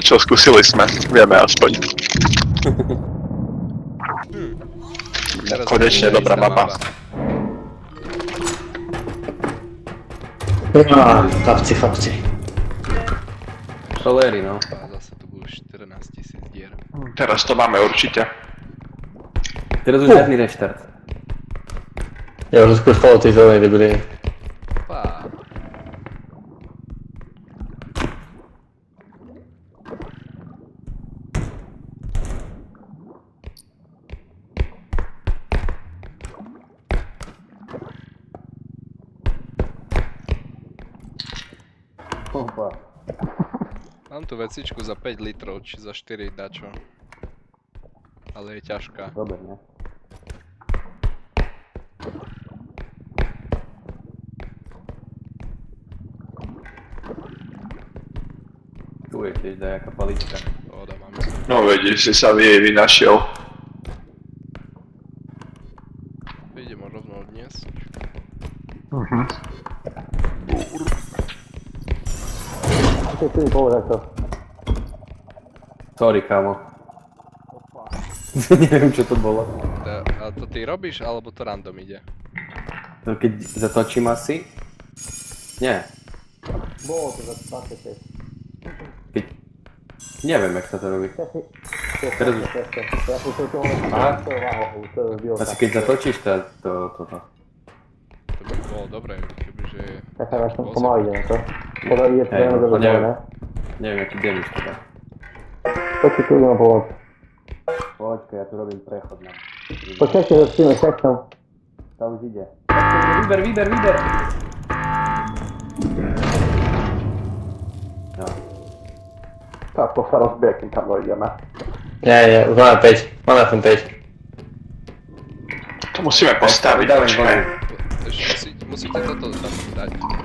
Čo, skúsili sme, vieme aspoň. Konečne dobrá mapa. Chlapci. Soléry, no. A zase tu budú 14 000 dier. Teraz to máme určite. Teraz už žiadny reštart. Ja už skôr spolu tej zelenej debiliny. Pá. Opa. Mám tu vecičku za 5 litrov, či za 4 dačo. Ale je ťažká. Dobre, ne? Tu je tiež dajaká palička. Voda máme. No vedíš, si sa jej vynašiel. Idem ho rovno odniesť. Ty mi povedať to. Sorry, kámo. Neviem, čo to bolo. A to ty robíš, alebo to random ide? To keď zatočím asi? Nie. Bolo to za 26. Keď... Neviem, jak sa to robí. Teraz už... Ja som to Aha. to bylo Asi keď zatočíš toto. To by bolo dobré, kebyže... Tak sa až pomaly ideme, to? Podľa je to veľmi dobre, ne? Neviem, aký damage to dá. To ti tu ideme pomôcť. Počkaj, ja tu robím prechod na... Počkajte, že s tým efektom. To už ide. Výber! No. Tak to sa rozbije, kým tam dojdeme. Nie, už máme 5. Máme aspoň 5. To musíme postaviť, Dávaj, počkaj. Ešte musíte toto tam dať. Poď.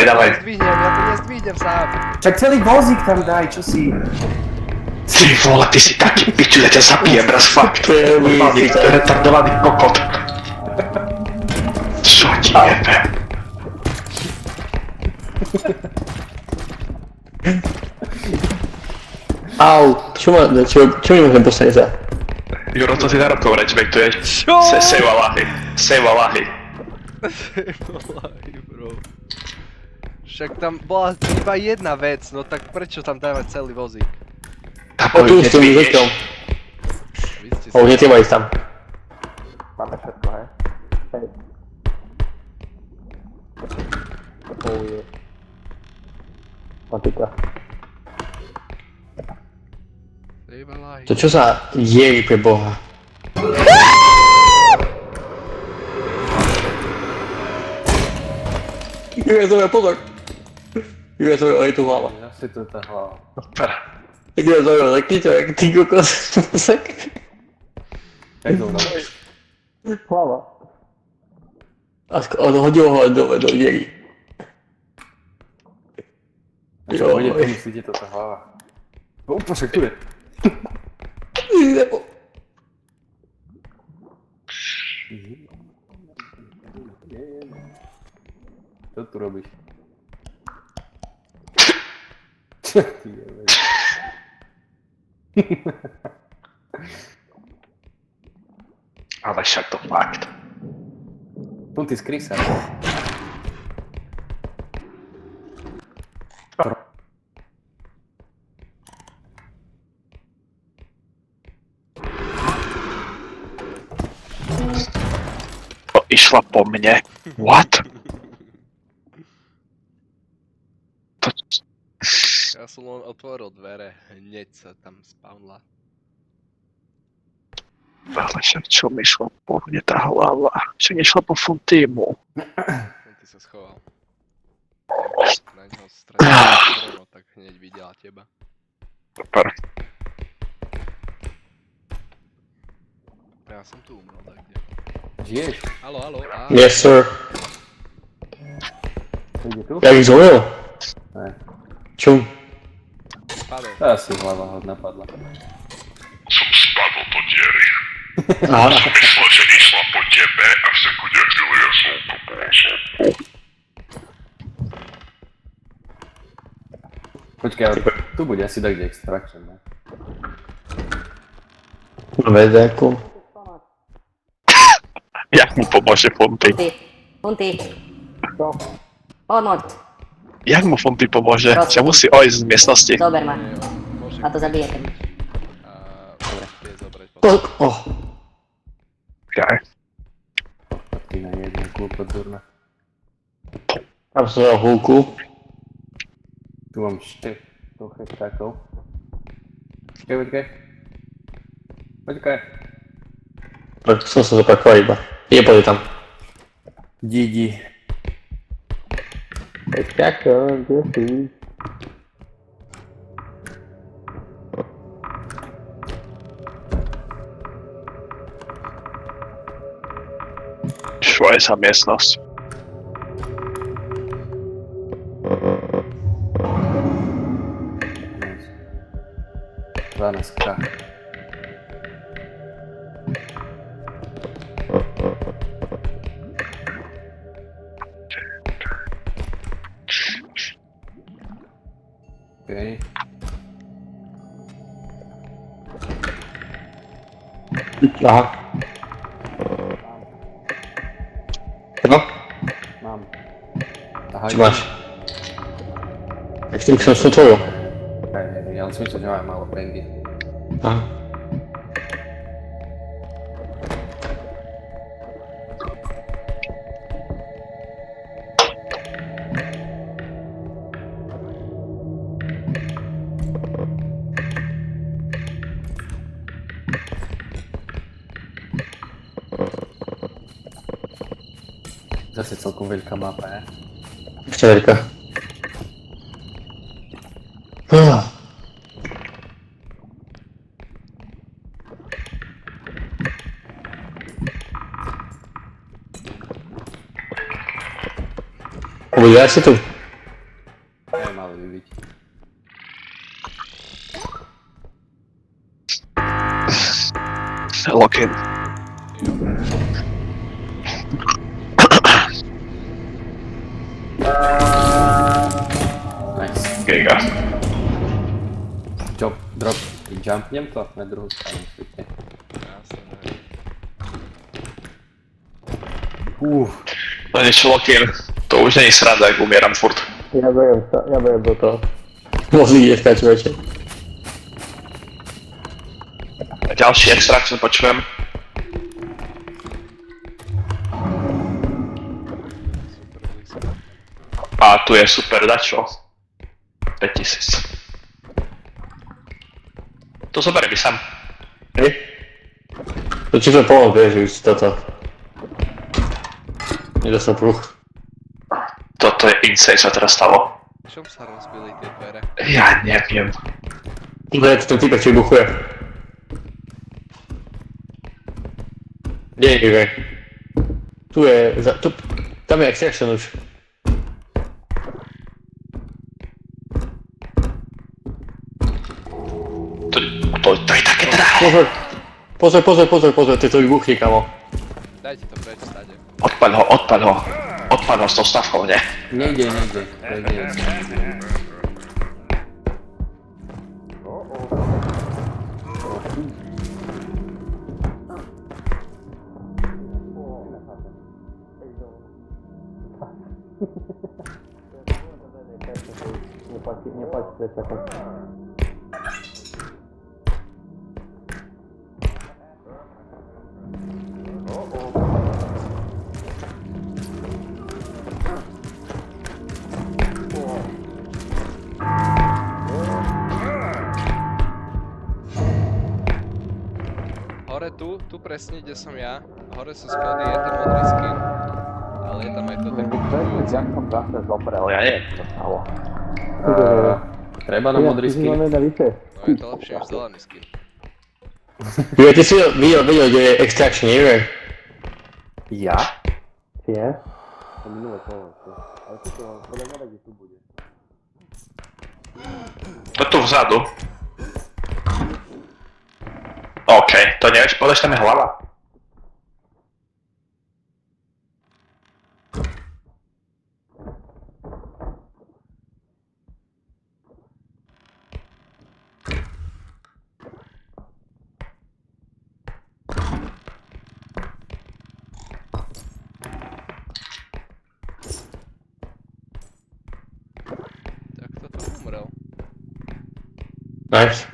Dávaj. Nezdvihnem, ja to nezdvihnem sám. Čak celý vozík tam daj, čo si... Ty vole, ty si taký piču, ja ťa zabijem raz fakt. Ty retardovaný kokot. Čo ti jebe? Au, čo mi môžem postaviť za? Juro, to si narokov rečpektuješ. Čo? Save Allahy. Sejmolahy, bro. Však tam bola iba jedna vec, no tak prečo tam dávať celý vozík? O, tu s tým zeťom. Vy ste O, nie, ty ma ísť tam. Máme všetko, hej? Hej. Oh je. Patika. Sejmolahy. To čo sa je pre boha? Pozor. Je tu hlava. Asi to tá hlava. Tak ty to, jak ty kokos. Jak to urobil? Hlava. A hodil ho do diery. A čo bude, tu myslíte to tá hlava? Opa, však tu je. Čo tu robíš? Čo ty jebe? Ale však to fakt. Tu ty skry sa. Išla po mne. What? To... Ja som len otvoril dvere, hneď sa tam spawnla. Ale však čo mi šla po mne tá hlava? Čo nešla po Fontímu? Ty sa schoval. Na ňo stratil strelo, tak hneď videla teba. Super. Ja som tu umrel, tak kde? Žiješ? Haló, Yes, sir. Ide tu? Jak ich zomrel? Ne. Čum. Spadol. Asi hlava ho napadla. Som spadol do diery. Aha. Myslela, že išla po tebe a v sekunde chvíli ja som to bol som. Počkaj, ale tu bude asi tak extraction, ne? Máme nejakú. Jak mu pomôže Fonty? Funty. Pomoc. Jak mu Fonty pomôže? Prosím. Že musí ojsť z miestnosti. Dober ma. Nie, on môže... A to zabijete. Vie zobrať potom. Oh, Jaj. Ty na jednu kľúpo durna. tam som dal húlku. Tu mám ešte trochu takov. Počkaj. Počkaj. Tak som sa zopakoval iba. Je pôjde tam. Didi. Extraction, kde si? Čo je za miestnosť? Dvanáctka. Okej. Aha. No, Mám. Aha, čo máš? Jak som sa tvoju. Ja len som myslel, že mám málo pengy. Aha. Zase celkom veľká mapa, ne? Ešte veľká. Uvidíš si tu? Ja mal vybiť. Lock-in. Nice. Giga. Drop. Jumpnem to na druhú stranu svete. Jasne, neviem. To niečo lock-in. To už nie je sranda, ak umieram furt. Ja bejem do toho. Vozí je skáčovače. Ďalší extraction počujem. Super blízko. A tu je super dačo. 5000. To zoberiem sám. Hej. To či to pomoc, vieš, že už si toto. Nedostal pruch. Toto je insane, sa teraz stalo. Čom sa rozbili tie dvere? Ja neviem. Dobre, to ten typek, čo vybuchuje. Nie, nie, tu je, tam je extraction už. To je také drahé. Pozor, ty to vybuchne, kamo. Dajte to preč stade. Odpal ho. Odpal ho s tou stavkou, ne? Nejde. Nepáči prečakom. Hore tu presne, kde som ja. Hore sú schody, je tam modrý skin. Ale je tam aj to taký putujúci. Ja som zase zobrel, ja neviem, čo sa stalo. Treba na modrý skin. No je to lepšie než zelený skin. Jo, ty si videl, kde je extraction, nie? Ja? Je? To minulé kolo. Ale toto, podľa mňa tak, tu bude. To tu vzadu. OK, to nevieš povedať, tam je hlava. Nice.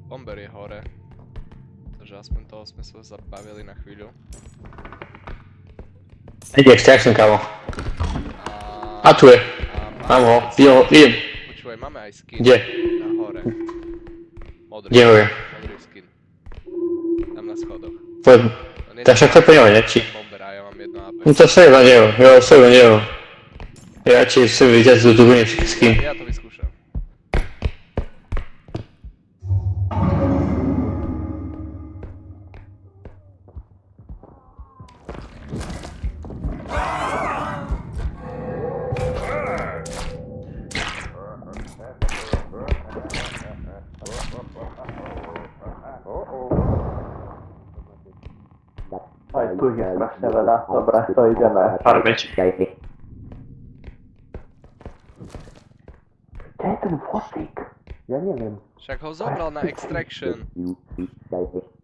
Bomber je hore. Takže aspoň toho sme sa zabavili na chvíľu. Ide extraction, kámo. A A tu je. máme Mám ho. aj skin. Idem. Počúvaj, máme aj skin. Kde? Na hore. Modrý. Kde hore? Modrý skin. Tam na schodoch. Poď. On je Tak však to po ňom, ne? Či? bomber a ja mám jedno AP. No to seba neho. Jo, seba neho. Ja či sebe vyťať do dubne skin. Ja to vyskúšam. Aj tu ich je strašne veľa. Dobre, to ideme. Farmiť. Kde je ten vozík? Ja neviem. Však ho zobral na extraction.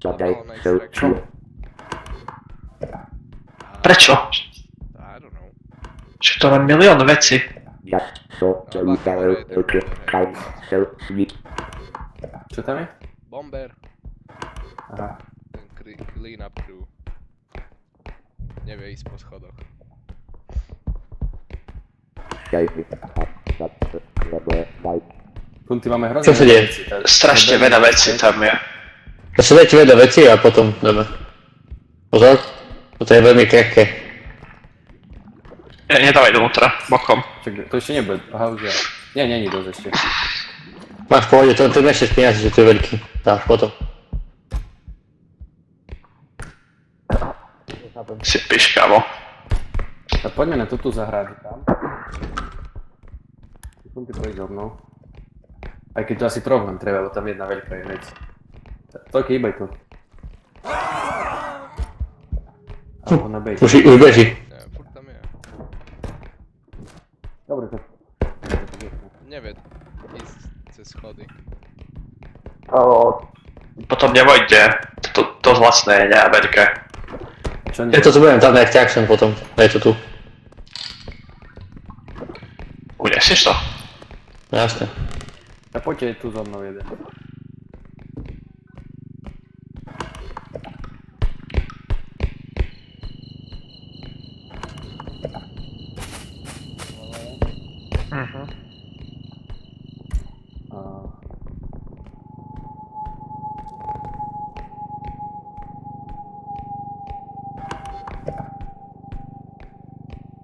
Zobral ho na extraction. Prečo? I don't know. Že to len milión veci. Čo tam je? Bomber. Aha. Ten clean up crew. Nevie ísť po schodoch. Punty máme hrozne. Čo sa deje? veci, tak- Strašne veľa vecí tam je. To sa dajte vedľa veci a potom dáme. Pozor. Toto je veľmi krehké. Nedávaj dovnútra, bokom. Čak, to ešte nebude. Aha, už ja. Nie, není dosť ešte. Máš v pohode, to ešte z peniazy, že to je veľký. Dáš potom. Si píš, kámo. Tak poďme na toto zahrať tam. Punty pôjď so mnou. Aj keď to asi problém treba, lebo tam jedna veľká je vec. Toľko hýbaj tu. Alebo na bejte. Už beží. Nie, furt tam je. Dobre, to... Nevie ísť cez schody. Potom nevojde. To vlastné je veľké. Čo nie? Ja toto budem tam na extraction potom. Daj to tu. Unesieš to? Jasne. A poďte tu so mnou jeden. A...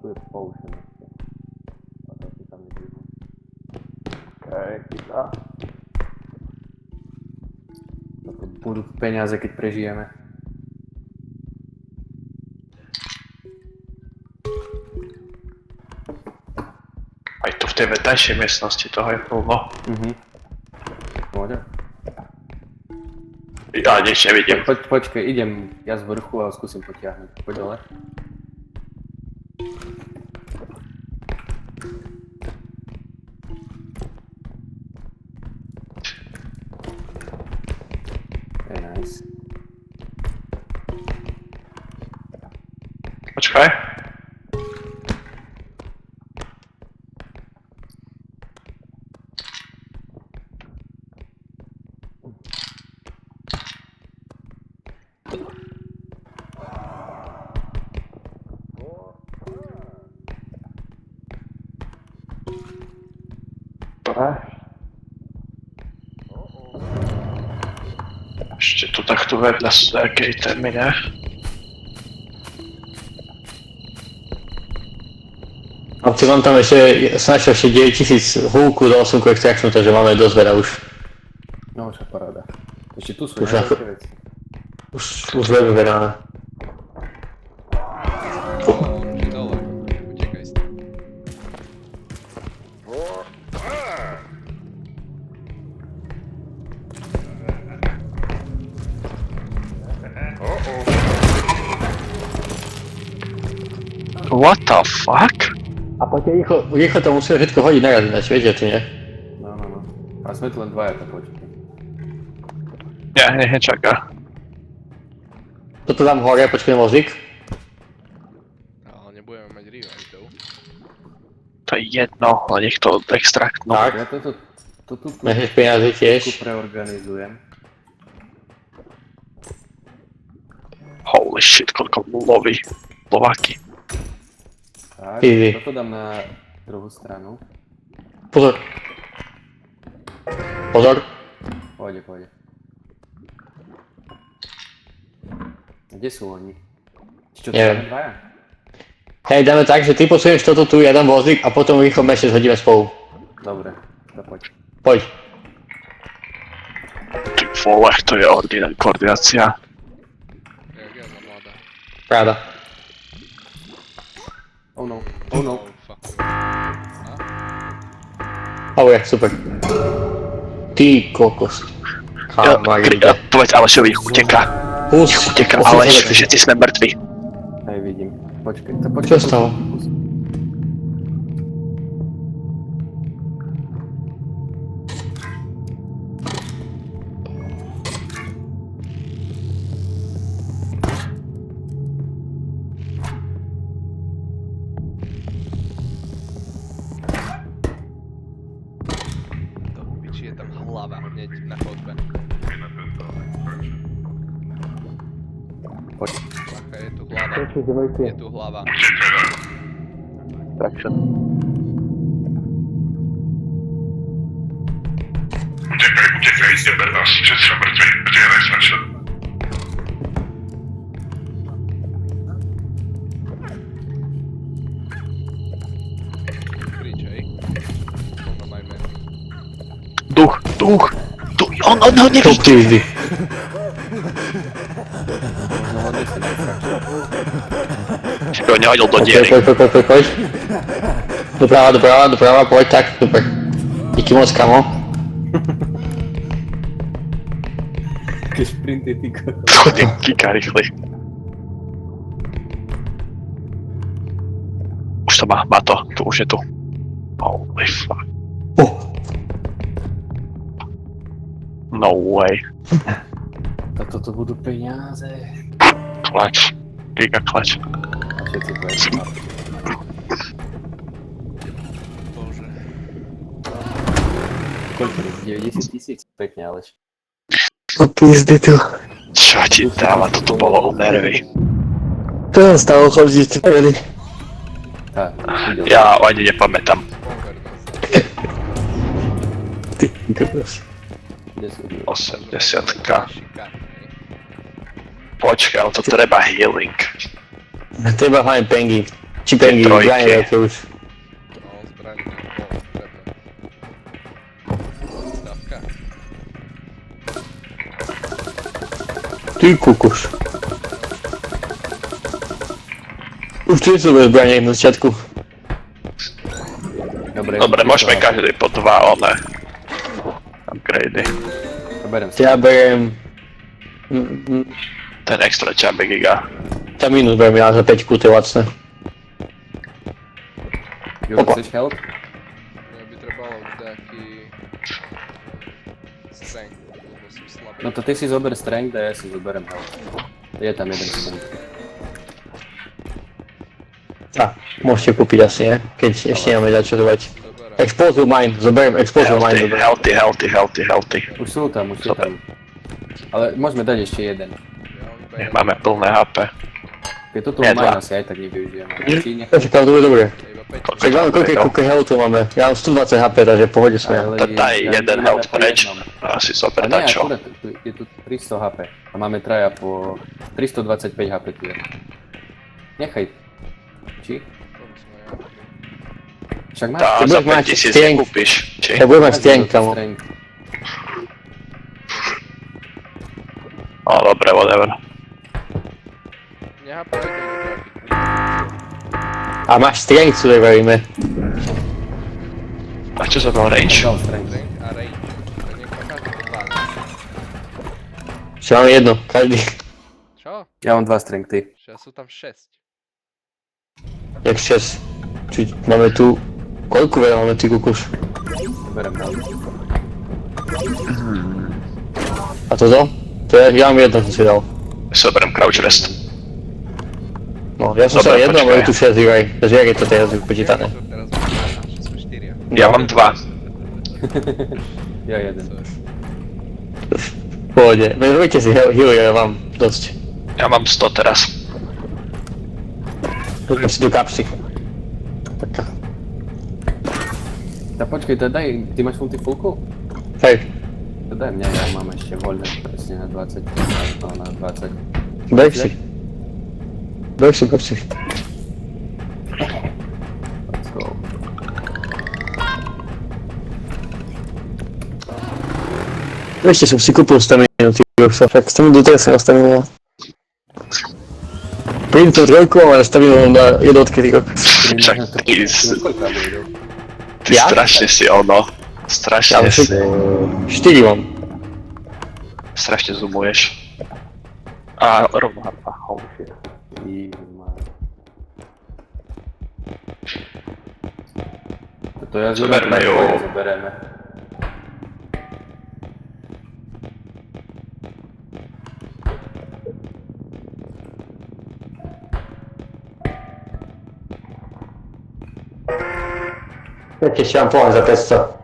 Tu je potion ešte. A to si tam nevidím. Okej, chyba. To budú peniaze, keď prežijeme. Aj tu v tej vedľajšej miestnosti toho je plno. Môže? Ja nič nevidím. Počkaj, idem ja z vrchu a skúsim potiahnuť. Poď dole. To je nice. Počkaj. Ešte tu takto vedľa sú nejaké itemy, ne? A ty mám tam ešte snačil ešte 9000 húku do 8 extraction, takže máme dosť veľa už. No už je paráda. Ešte tu sú Už nejaké ako- veci. Už veľmi veľa. On je dole. Utekaj s tým. What the fuck? A poďte rýchlo to musíme všetko hodiť naraz ináč, viete to nie? No. A sme tu len dvaja, tak počkaj. Ja, nečaká. Toto dám hore, počkaj vozík. Ale nebudeme mať revivitov. To je jedno, ale nech to extraktnú. Tak. Ja toto tu Nechceš peniaze tiež. preorganizujem. Holy shit, koľko loví. Lováky. Tak, Easy. toto dám na druhú stranu. Pozor. Pozor. Pôjde. Kde sú oni? Čo to Neviem. dáme dvaja? Hej, dáme tak, že ty posunieš toto tu, jeden vozík a potom v rýchlom mešte zhodíme spolu. Dobre, to poď. Poď. Ty vole, to je koordinácia. Jak ja za mladá. Ráda. Oh no. Oh, fuck. Dobre, super. Ty kokos. Chamarida. Povedz Alešovi, uteká. Uteká Aleš, všetci sme mŕtvi. Hej, vidím. Počkaj, Čo stalo? Do piči, je tam hlava hneď na chodbe. Poď. Bacha, je tu hlava. Počuj, že mŕtvy. Je tu hlava. Traction. Uciekaj, zjebę nas. Wszyscy są mrtwi. Będzie najstarszy. Krič, hej. Ono maj men. Duch. On ho Čo nevidí. pizdy? No, hodne sa nefračil. Že ho nehodil do Poď. diery. Doprava, poď, tak, super. Díky moc, kamo. Také šprinty, ty kokos. To kýka rýchly. Už to má to, tu už je tu. Holy fuck. No way. Toto budú peniaze. Klač. Giga klač. A všetci pojďme. Bože. Koľko je? 90 000? Pekne, Aleš. No pizdy tu. Čo ti dáva, toto bolo o nervy. To sa stalo chodiť, ty peli. Tá, videl. Ja ani nepamätám. Pover nás. Ty kokos. Kde sú? 80k. Šikárne, hej. Počkaj, ale to treba healing. Treba hlavne pengy. Či pengy, Trojky. zbranie veľké už. No, zbraň mi treba. Stavka. Ty kokos. Už tu sú bez zbranie na začiatku. Dobre, môžeme každý po 2 one. Upgradey. Berem si. Ja beriem... Ten extra čabe giga. Tá minus beriem ja za 5 to je lacné. Juro, Opa. chceš help? Mne by trebalo nejaký... strength, lebo som slabý. No to ty si zober strength a ja si zoberiem help. Je tam jeden strength. Môžete kúpiť asi, ne? Keď ešte nemáme za čo dovať. Dobre. Explosive mine, zoberiem explosive mine, zoberiem. Healthy. Už sú tam. Ale môžeme dať ešte jeden. Ja mám iba Nech jeden. máme plné HP. Keď toto Nie, mine dva. asi aj tak nevyužijeme. Či ne? Čakám, to bude dobre. Ja iba 5. Tak máme koľko healthu máme? Ja mám 120 HP, takže v pohode sme. Ale Daj jeden ideme health po preč. jednom. Asi A zober nie, dačo. akurát, je tu 300 HP. A máme traja po 325 HP tu je. Nechaj. Či? Však máš. Tá, Ty za budeš mať 5000 strength. nekúpiš. Či? Ja budem mať Máš stien, dobrý kamo. strength. No dobre, whatever. Nehápaj to trafiť. A máš strength, čo veríme. A čo za bol range? Dal strength. Strength a range. To nech pochádza do 12. Čo máme jedno, každý. Čo? Ja mám 2 strengthy. Že sú tam 6. Jak 6. Či máme tu... Koľko veľa máme ty kukuš? Berem help. A toto? To ja mám jedno, som si dal. Zoberiem crouch rest. No, ja som Dobre, sa jedno, počkaj. máme tu 6 Juraj. Takže jak je to teraz vypočítané? Ja to teraz mám. Ja mam 2. Ja jeden. W połodzie. Wyrwujcie sobie heały, ja mam dość. Ja mam 100 teraz. Kapsy do kapsy. Taka. To poczekaj, to daj, ty masz multifullku? Tak. To daj mnie, ja mam jeszcze wolne, presję na 20. No, na 20. Dajcie. Dajcie. Let's go. Weźcie sobie przykupy ustawienia tego szafek. Stawiam do teraz ustawienia. Powinien to trójką, ale stawiam na jednotkę tego. Ty Ja? strasznie si ono. Strasznie Ja si. Sztyli mam. Strasznie zoomujesz. A, równo harpa. Holy shit. I ma... To ja Zobermy ją. Zoberemy. Jakie chciałem połać za test co?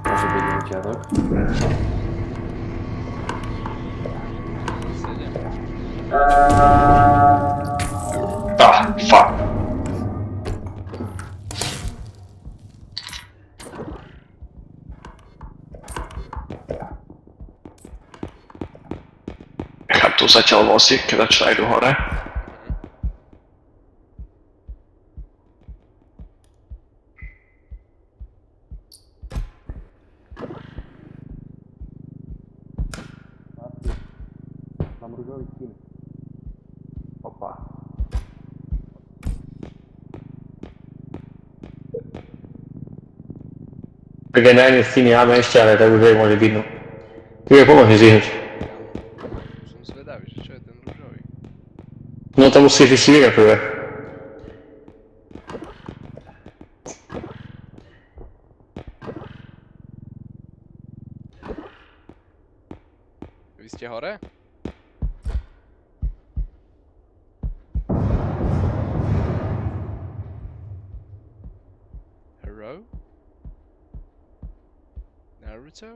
Może biegnie dziadok. Ah, fuck. Nechám tu zatiaľ vozík, keď začína jdu hore. Mam różowy skin. Opa. Generalnie w nie mamy jeszcze, ale tak już może widno. Tylko pomóż mi zjechać. Som zvedavý, že čo je ten rúžový. No to musíš vyšívat prvé. Vy ste hore? Hero? Naruto?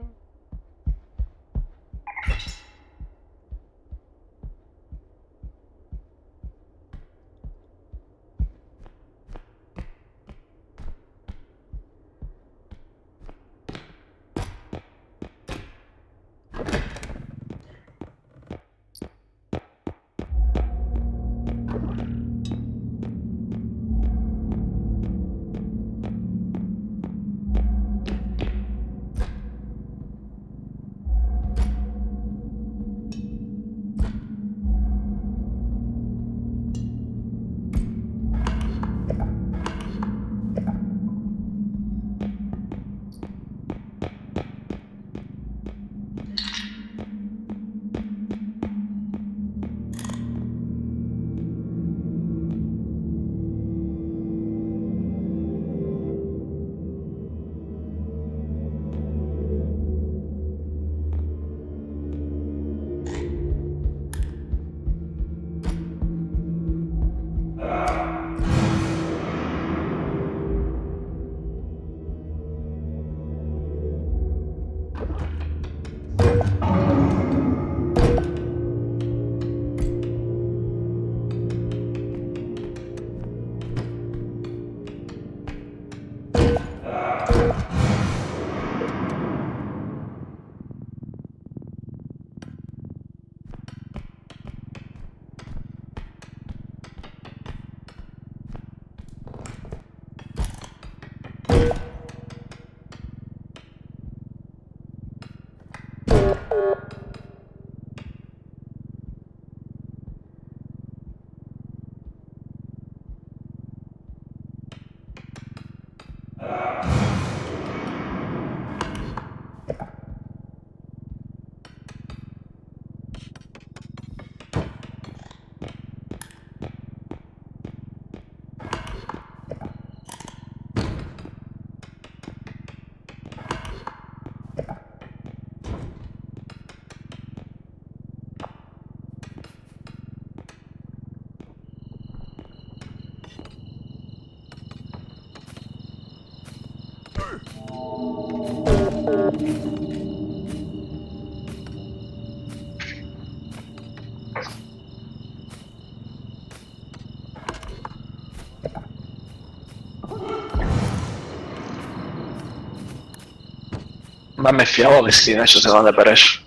Máme fialové síne, čo sa nebereš.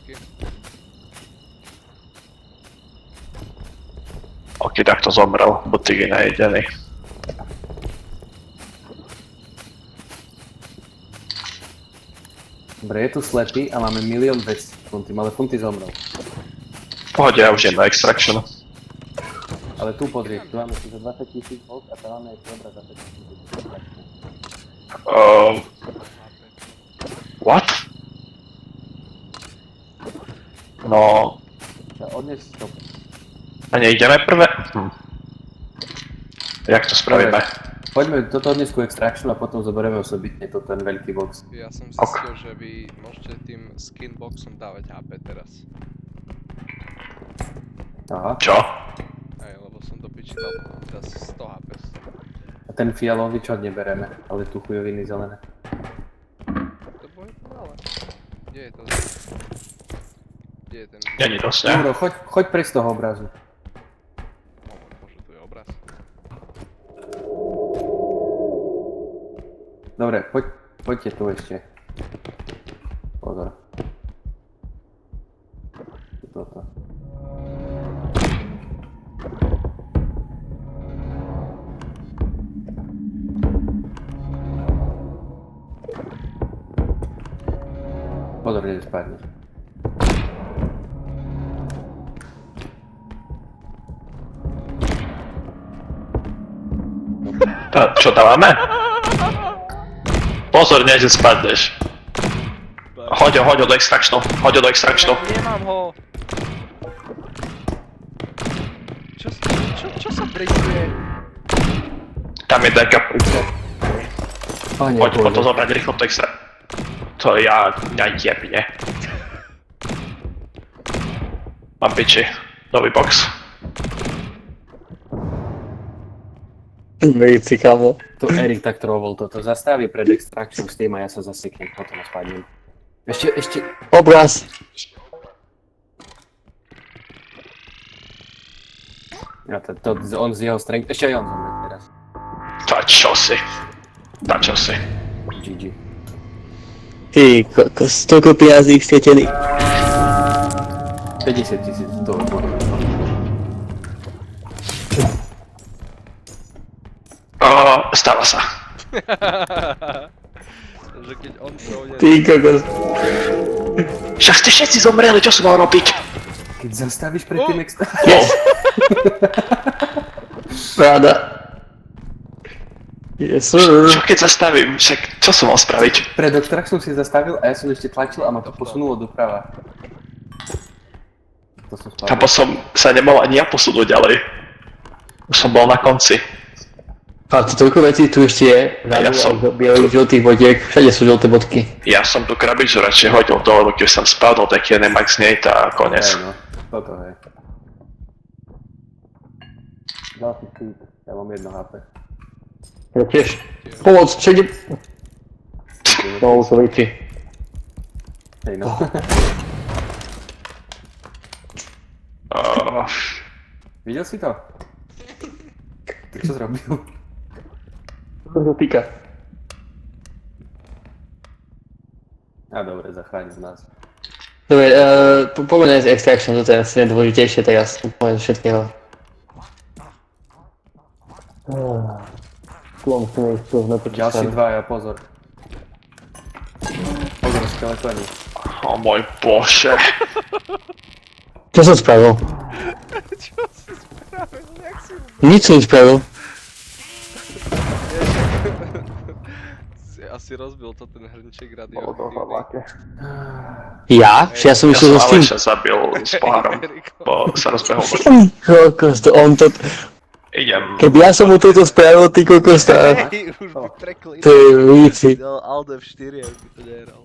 Skin. Ok, tak to zomrel, butík je najedený. Dobre, je tu slepý a máme 1 200 000 funty, ale funty zomrel. Pohode, ja už idem na extraction. Ale tu pozri, tu máme tu za 20 000 volt a tam máme ešte dobrá za 50 000. What? No, Odnes to. a nejdeme prvé? Jak to spravíme? Poďme toto odnes ku extraction a potom zoberieme osobitne to ten veľký box. Ja som zistil, že vy môžete tým skin boxom dávať HP teraz. Aha. Čo? Aj, lebo som do piči dal teraz 100 HP. A ten fialový čo nebereme, ale tu chujoviny zelené. To bude malé. Kde je to? Kde je ten? Není dosť, ne? Juro, choď prejsť z toho obrazu. Možno tu je obraz. Dobre, poďte tu ešte. Pozor. Toto. Pozor, kde spadneš. Čo dávame? Pozor, nie, že spadneš. Hoď ho do extractionu, hoď ho do extractionu. Nemám ho! Čo sa brejkuje? Tam je deka. Pane Poď Bože. to zobrať rýchlo to extra. To ja jebne. Mám piči. Nový box. Vejci, kamo. Tu Erik tak trolloval toto. Zastaví pred extraction s tým a ja sa zaseknem, potom spadnem. Ešte. Obraz. Ja on z jeho strength. Ešte aj on zomre teraz. Tá čo si. GG. Ty kokos, toľko peniazí stratených. 50 000 $. Stáva sa. Že keď on troluje... Ty kokos. Však ste všetci zomreli, čo som mal robiť? Keď zastavíš pred tým extra... Yes. Ráda. Yes, sir. Čo keď zastavím? Však čo som mal spraviť? Pred extraction si zastavil a ja som ešte tlačil a ma to posunulo doprava. To som spadol. Lebo som sa nemal ani ja posunúť ďalej. Už som bol na konci. A to toľko vecí tu ešte je. Ja som- Bielých, žltých bodiek, všade sú žlté bodky. Ja som tú krabiču radšej hodil dole, keď som spadol, tak je nemax nej a konec. Hej no, toto hej. Dal si feed, ja mám 1 HP. Ja tiež. Pomoc, čekaj. No, už to vejci. Hej no. Videl si to? Ty čo zrobil? To sa týka. A dobre, zachránil nás. Dobre, poďme z extraction, toto je asi najdôležitejšie teraz, úplne z všetkého. Tu musíme ísť tu na počítač. Ďalší 2, pozor. Pozor, skeletoni. O môj bože. Čo som spravil? Čo si spravil? Jak si... Nič som spravil. Si asi rozbil to ten hrnček radioaktívny. Ja? Ja som Ja išiel som so s tým. Aleša zabil s pohárom, Eriko. bo sa rozbehol. Kokos, to on to... Idem. Keby ja som mu toto spravil, ty kokos, tá... Hej, už by prekli. To je víci. Dal Alt F4, ak by to nehral.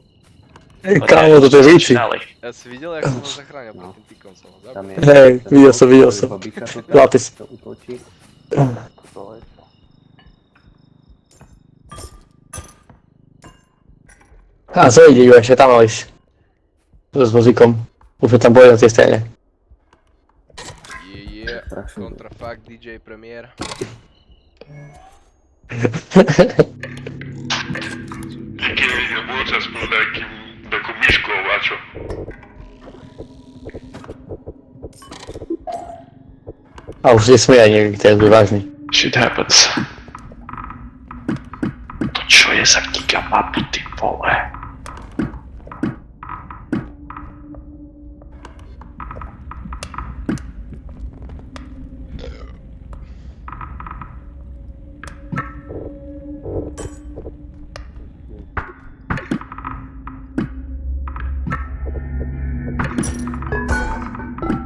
Kámo, toto je víci. Ja si videl, jak som ho zachránil pred tým tykom, som ho Tam zabil. je... Hej, videl som. Babička to Lápis. to útočí. A co idzie, Julesie, tam małeś. Z muzyką. Muszę tam boję na tej scenie. Yeah. Contrafact DJ Premier. Díky, nebudu se spolu takou míšku, váčo. A już jest moja, nie wiem, kto jest ważny. Shit happens. To čo je za gigamapy, ty vole?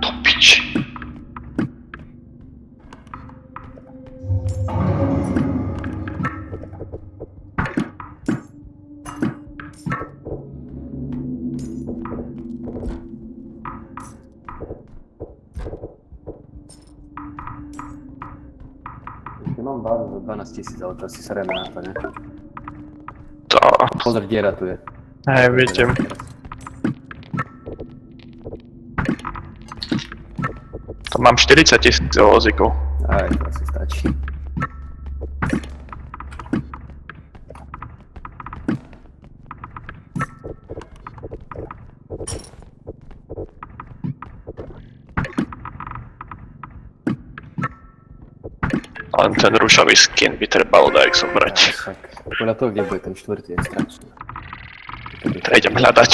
To pič. Ja mám bázu za 12 000, ale to asi sereme na to, ne? To... Pozor, diera tu je. Hej, vidím. To mám 40 000 vozíkov. Aj, to asi stačí. Len ten rušový skin by trebalo dať zobrať. Však podľa toho, kde bude ten štvrtý extraction. To idem hľadať.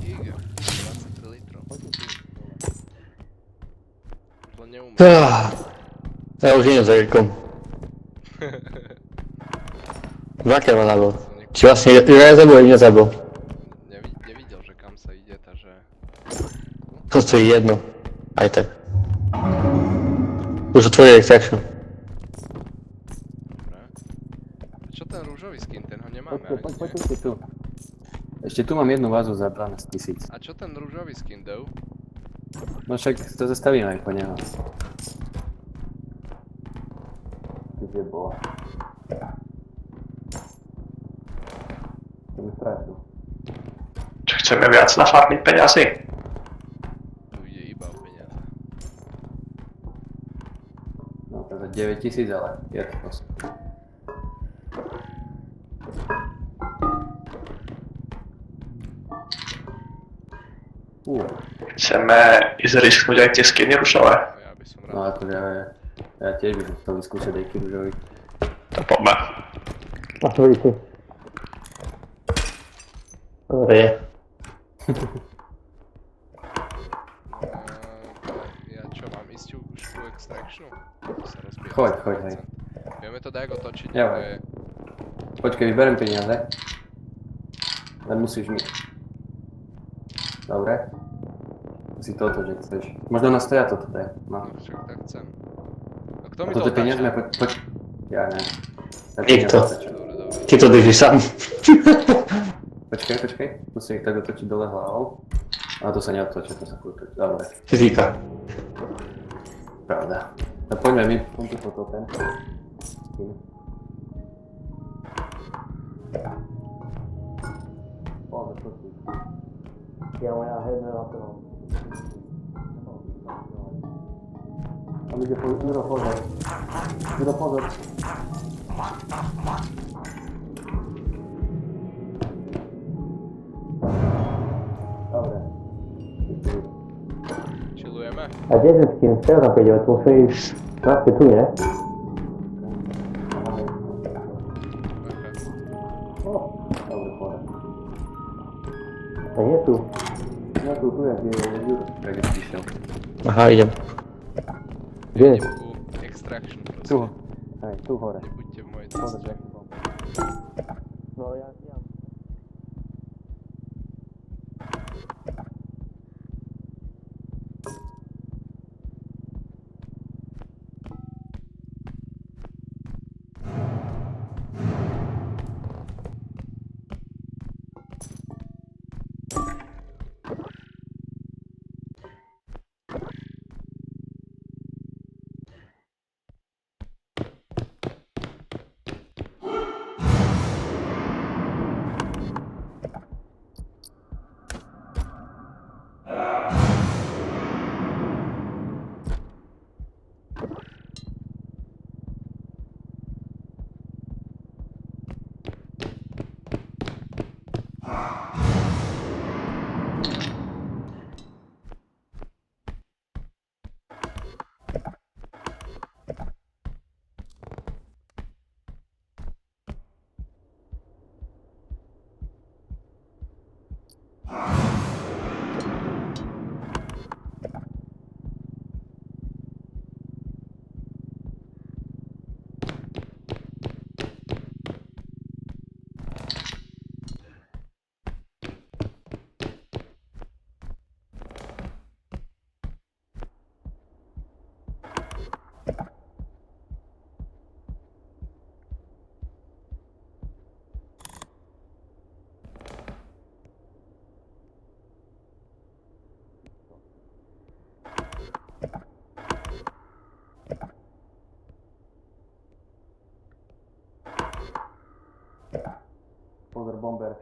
Giga. 23 litrov. To neumiem. Ja už idem za Jirkom. Dvakrát ma zabil. Či vlastne Juraj zabil, ale mňa zabil. Nevidel, že kam sa ide, takže... To stojí jedno. Aj tak. Už otvorili extraction. Dobre. A čo ten rúžový skin? Ten ho nemáme Poďte, ani poďte tu. Ešte tu mám jednu vázu za 12 000. A čo ten rúžový skin dou? No však to zastavíme aj po neho. Kde bola? To mi stratil. Čo chceme viac nafarmiť peniazy? Tu ide iba o peniaze. No to za 9 000, ale je to proste. Chceme ísť risknúť aj tie skiny rušové? A ja by som No rád. ako ja tiež by som chcel vyskúšať aj rúžový. To poďme. A to vidíte. To je. Ja čo, mám ísť už ku extractionu? To sa rozbieha. Choď, hej. Vieme to tak otočiť, Ja, ako hej. je... Počkej, vyberem peniaze. Len musíš mi... Dobre. Si toto, že chceš. Možno nás stoja toto daj. No. No však tak chcem. No kto mi A to toto peniaze otáča? Ja ne. Ja Nikto. peniaze otáčam. Dobre, dobre. Ty to držíš sám. Počkaj. Musím ich tak otočiť dole hlavou. A to sa neotočí, to sa kútočí. Dobre, Fyzika. pravda. No poďme my, poďme po ten. Poďme, to si. Ja moja hedna na to. Ale ide po... Miro, pozor. Miro, pozor. Dobre. Chillujeme? A kde je ten skin? Chcel tam príde, to musí ísť vlastne tu, nie? Okay. Dobre, pozor. A nie tu. Ja tu je, kde je Juro. Tak je prišiel. Aha, idem. Kde je? Idem ku extraction, prosím. Tu. Hej, tu hore. Nebuďte v mojej Pozor, ceste. Jack. No ja... Pozor, bomber.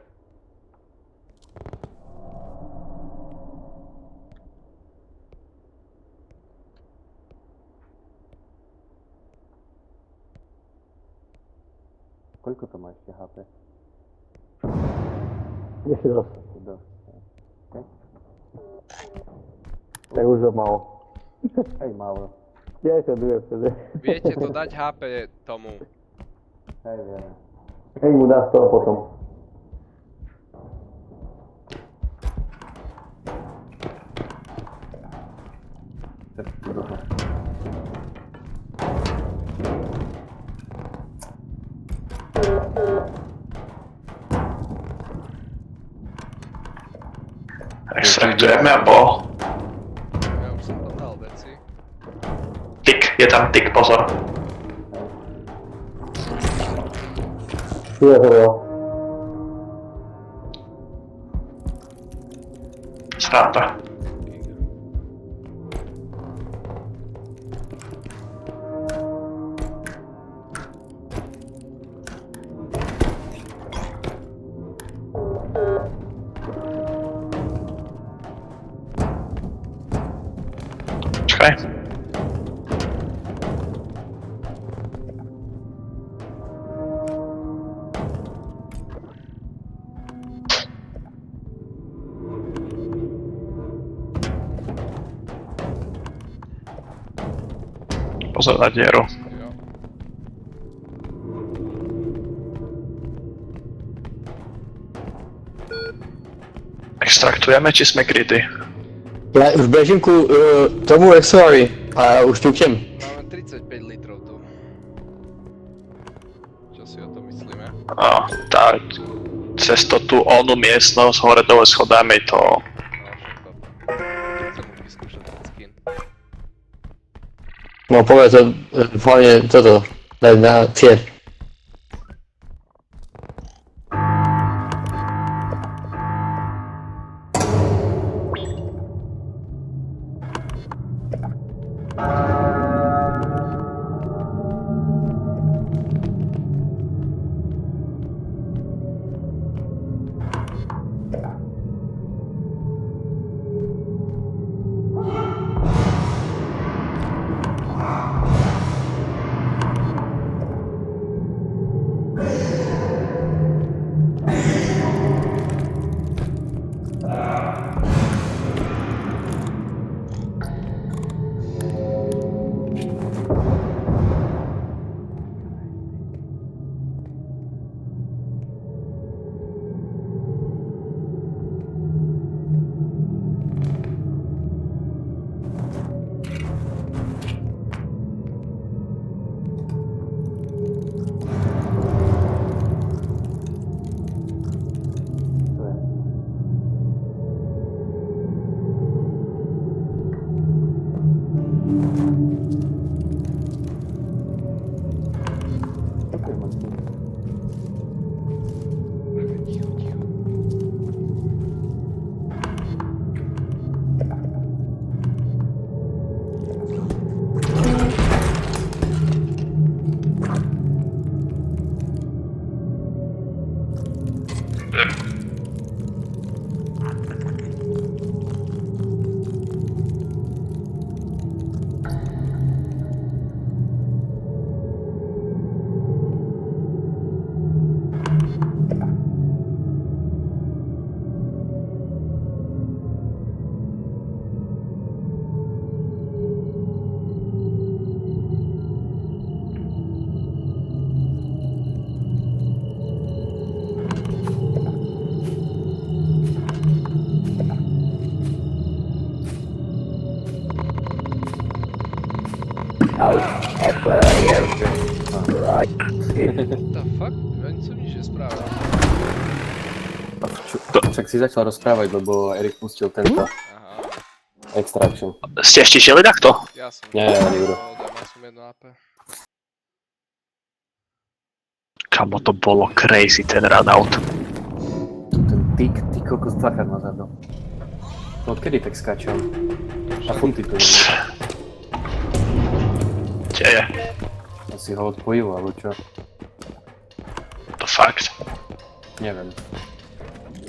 Koľko to má ešte HP? Ešte dosť. Dosť. Okay. Tak už ho malo. Hej, málo. Ja sa dujem vtedy. Viete to dať HP tomu. Hej, vieme. Hej mu dá z toho potom. Extraktujeme abo... Ja už som tam dal veci. Tik, je tam tik, pozor. Tu je horel. Sranda. Čakaj. Pozor na dieru. Jo. Extraktujeme, či sme greedy? Ja už bežím ku tomu Exory a už ťuknem. Máme 35 litrov tu. Čo si o tom myslíme? A, tá, cez to tú onú miestnosť, hore dole schodami, to... No, však to. Chcem už vyskúšať ten skin. No povedz to, hlavne toto, daj na cieľ. The fuck? Ja som nič nespravil. Však si začal rozprávať, lebo Erik pustil tento Aha, extraction. Ste ešte žili takto? ja som... Nie, Juro. Mal som jedno AP. Kamo, to bolo crazy, ten runout. Ten ty kokos dvakrát ma zabil. To odkedy tak skáčal? A funty tu nie. Kde je? Asi ho odpojil, alebo čo? To fakt. Neviem.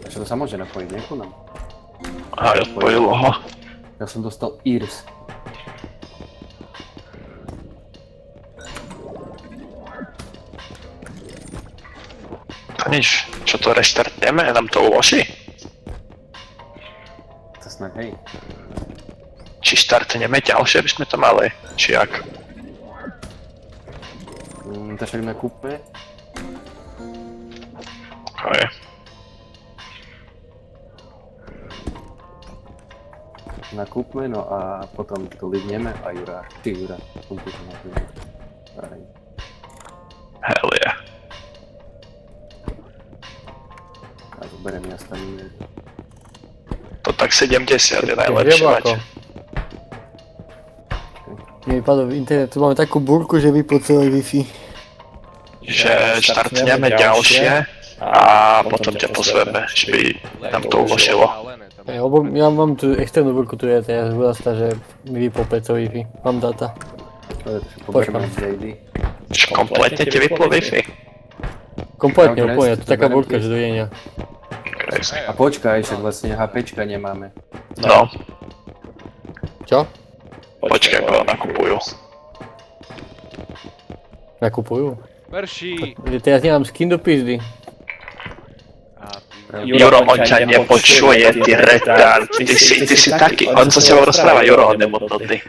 A čo to sa môže napojiť, nie ku nám? Aj odpojilo ho. Ja som dostal Iris. To nič. Čo to restartujeme? Nám to uloží? To snad hej. Či startneme ďalšie, by sme to mali? Či jak? To však nakúpme. Aj. Nakúpme, no a potom to lidneme a Jura. Ty Jura. Funty to nakúpme. Aj. Hell yeah. A zoberiem ja staníme. To tak 70 je najlepšie mať. Mi vypadol internet, tu máme takú búrku, že vypol celý Wi-Fi. Že startneme ďalšie a potom ťa pozveme, že by nám to uložilo. Lebo ja mám tu externú búrku, tu je teraz vyrastá, že mi vypol preto Wi-Fi. Mám data. Počkám z JD. Že kompletne ti vyplo Wi-Fi. Kompletne, úplne, to je taká búrka, že dojenia. Crazy. A počkaj, však vlastne HPčka nemáme. No, Čo? počkaj, ako nakupujú. Nakupujú? Verší! Teraz nemám skin do pizdy. Juro, on ťa nepočuje, ty retard. Ty si taký, on sa s tebou rozpráva, Juro, on nemodnotný.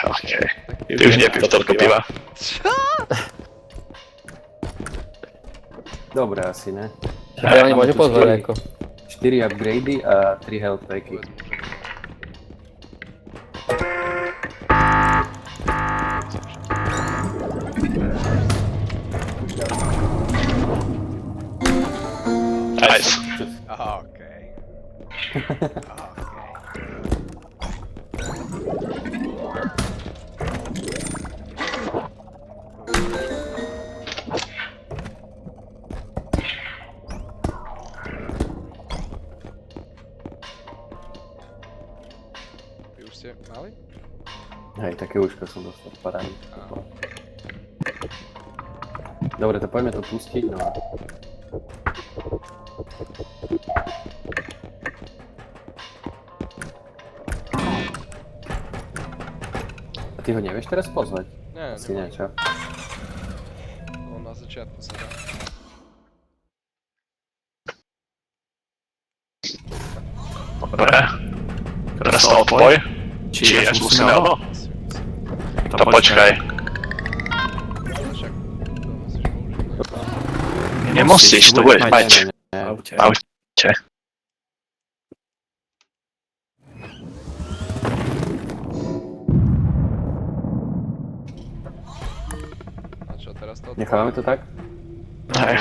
Okej. Ty už nepíš toľko piva. Dobre asi, ne? Ja nemôžem pozvať ako. 4 upgradey a 3 health packy. Nice. Aha, okej. Vy už ste mali? Hej, také uško som dostal, parády. Dobre, to poďme to pustiť, no. A ty ho nevieš teraz pozvať? Nie, Asi nie, čo? On na začiatku sa dá. Dobre. Teraz to odpoj. Či až musíme ono? To počkaj. Však to musíš použiť. Nemusíš, to budeš mať. Nie. Aute. A čo teraz to? Nechávame to tak? Hej.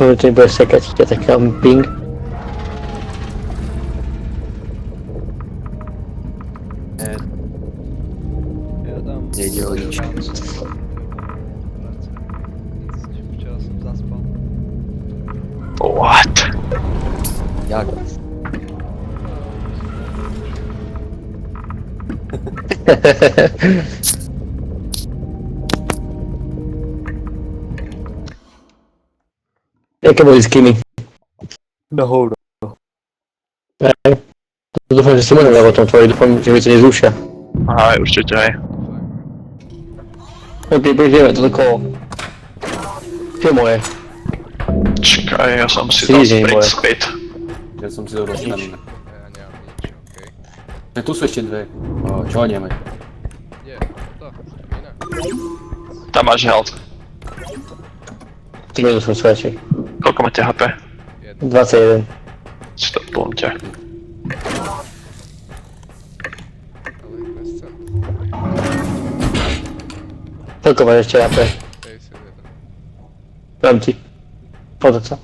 Doufám, že to nebude sekať, ťa tak ping. Ja dám... Nejde o nič. Včera som zaspal. What? Jak? Jaké boli skiny? Na hovno. Dúfam, že si môžem o tom tvoriť, dúfam, že mi to nezrušia. Aj, určite aj. Ok, prežijeme toto kolo. Čo je moje? Čakaj, ja som si Si dal nič sprint neboje. speed. Ja som si dobrý stamina. Ja nemám nič, okej. Tu sú ešte dve. O, čo nemáme? Nie, to, iná. Tam máš health. Ty minus som svedčí. Koľko máte HP? 21. Si to plomte. Ale bez cen. Koľko máš ešte HP? 51. Dám ti. Podať sa.